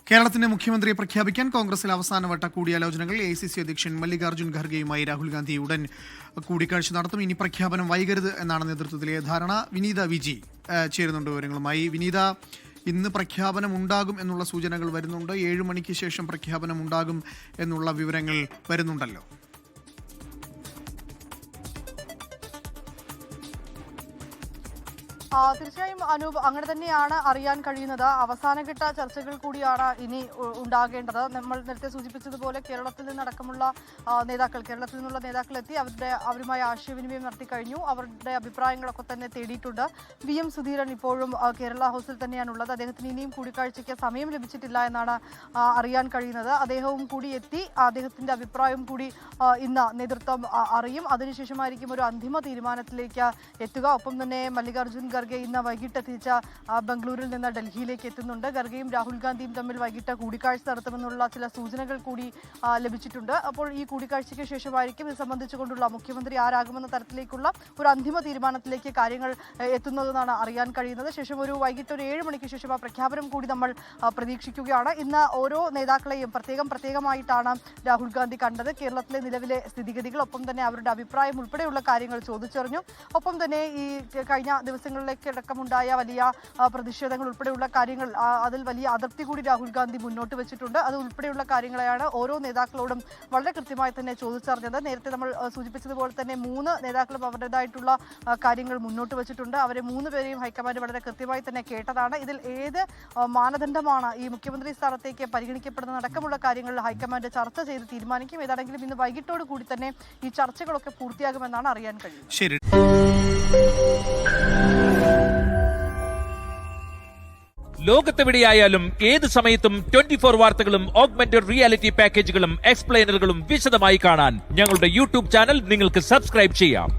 കേരളത്തിന്റെ മുഖ്യമന്ത്രിയെ പ്രഖ്യാപിക്കാൻ കോൺഗ്രസിൽ അവസാനവട്ട കൂടിയാലോചനകൾ AICC അധ്യക്ഷൻ മല്ലികാർജ്ജുൻ ഖർഗെയുമായി രാഹുൽ ഗാന്ധി ഉടൻ കൂടിക്കാഴ്ച നടത്തും. ഇനി പ്രഖ്യാപനം വൈകരുത് എന്നാണ് നേതൃത്വത്തിലെ ധാരണ. വിനീത വിജി ചേരുന്നുണ്ട് വിവരങ്ങളുമായി. വിനീത, ഇന്ന് പ്രഖ്യാപനം ഉണ്ടാകും എന്നുള്ള സൂചനകൾ വരുന്നുണ്ട്. 7 മണിക്ക് ശേഷം പ്രഖ്യാപനം ഉണ്ടാകും എന്നുള്ള വിവരങ്ങൾ വരുന്നുണ്ടല്ലോ. തീർച്ചയായും അനൂപ്, അങ്ങനെ തന്നെയാണ് അറിയാൻ കഴിയുന്നത്. അവസാനഘട്ട ചർച്ചകൾ കൂടിയാണ് ഇനി ഉണ്ടാകേണ്ടത്. നമ്മൾ നേരത്തെ സൂചിപ്പിച്ചതുപോലെ കേരളത്തിൽ നിന്നുള്ള നേതാക്കൾ എത്തി അവരുമായി ആശയവിനിമയം നടത്തി കഴിഞ്ഞു. അവരുടെ അഭിപ്രായങ്ങളൊക്കെ തന്നെ തേടിയിട്ടുണ്ട്. VM സുധീരൻ ഇപ്പോഴും കേരള ഹൗസിൽ തന്നെയാണുള്ളത്. അദ്ദേഹത്തിന് ഇനിയും കൂടിക്കാഴ്ചയ്ക്ക് സമയം ലഭിച്ചിട്ടില്ല എന്നാണ് അറിയാൻ കഴിയുന്നത്. അദ്ദേഹവും കൂടി എത്തി അദ്ദേഹത്തിന്റെ അഭിപ്രായം കൂടി ഇന്ന് നേതൃത്വം അറിയും. അതിനുശേഷമായിരിക്കും ഒരു അന്തിമ തീരുമാനത്തിലേക്ക് എത്തുക. ഒപ്പം തന്നെ മല്ലികാർജ്ജുൻ ഖർഗെ ഇന്ന് വൈകിട്ട് തിരിച്ച ബംഗളൂരിൽ നിന്ന് ഡൽഹിയിലേക്ക് എത്തുന്നുണ്ട്. ഖർഗെയും രാഹുൽ ഗാന്ധിയും തമ്മിൽ വൈകിട്ട് കൂടിക്കാഴ്ച നടത്തുമെന്നുള്ള ചില സൂചനകൾ കൂടി ലഭിച്ചിട്ടുണ്ട്. അപ്പോൾ ഈ കൂടിക്കാഴ്ചയ്ക്ക് ശേഷമായിരിക്കും ഇത് സംബന്ധിച്ചുകൊണ്ടുള്ള മുഖ്യമന്ത്രി ആരാകുമെന്ന തരത്തിലേക്കുള്ള ഒരു അന്തിമ തീരുമാനത്തിലേക്ക് കാര്യങ്ങൾ എത്തുന്നതെന്നാണ് അറിയാൻ കഴിയുന്നത്. ശേഷം വൈകിട്ട് 7 മണിക്ക് ശേഷം ആ പ്രഖ്യാപനം കൂടി നമ്മൾ പ്രതീക്ഷിക്കുകയാണ്. ഇന്ന് ഓരോ നേതാക്കളെയും പ്രത്യേകമായിട്ടാണ് രാഹുൽ ഗാന്ധി കണ്ടത്. കേരളത്തിലെ നിലവിലെ സ്ഥിതിഗതികൾ, ഒപ്പം തന്നെ അവരുടെ അഭിപ്രായം ഉൾപ്പെടെയുള്ള കാര്യങ്ങൾ ചോദിച്ചറിഞ്ഞു. ഒപ്പം തന്നെ ഈ കഴിഞ്ഞ ദിവസങ്ങളിലേക്കടക്കമുണ്ടായ വലിയ പ്രതിഷേധങ്ങൾ ഉൾപ്പെടെയുള്ള കാര്യങ്ങൾ, അതിൽ വലിയ അതിർത്തി കൂടി രാഹുൽ ഗാന്ധി മുന്നോട്ട് വെച്ചിട്ടുണ്ട്. അത് ഉൾപ്പെടെയുള്ള കാര്യങ്ങളെയാണ് ഓരോ നേതാക്കളോടും വളരെ കൃത്യമായി തന്നെ ചോദിച്ചറിഞ്ഞത്. നേരത്തെ നമ്മൾ സൂചിപ്പിച്ചതുപോലെ തന്നെ 3 നേതാക്കളും അവരുടേതായിട്ടുള്ള കാര്യങ്ങൾ മുന്നോട്ട് വെച്ചിട്ടുണ്ട്. അവരെ 3 പേരെയും ഹൈക്കമാൻഡ് വളരെ കൃത്യമായി തന്നെ കേട്ടതാണ്. ഇതിൽ ഏത് മാനദണ്ഡമാണ് ഈ മുഖ്യമന്ത്രി സ്ഥാനത്തേക്ക് പരിഗണിക്കപ്പെടുന്ന അടക്കമുള്ള കാര്യങ്ങൾ ഹൈക്കമാൻഡ് ചർച്ച ചെയ്ത് തീരുമാനിക്കും. ഏതാണെങ്കിലും ഇന്ന് വൈകിട്ടോട് കൂടി തന്നെ ഈ ചർച്ചകളൊക്കെ പൂർത്തിയാകുമെന്നാണ് അറിയാൻ കഴിയുന്നത്. ശരി. ലോകത്തെവിടെയായാലും ഏത് സമയത്തും 24 വാർത്തകളും ഓഗ്മെന്റഡ് റിയാലിറ്റി പാക്കേജുകളും എക്സ്പ്ലെയിനറുകളും വിശദമായി കാണാൻ ഞങ്ങളുടെ YouTube ചാനൽ നിങ്ങൾക്ക് സബ്സ്ക്രൈബ് ചെയ്യാം.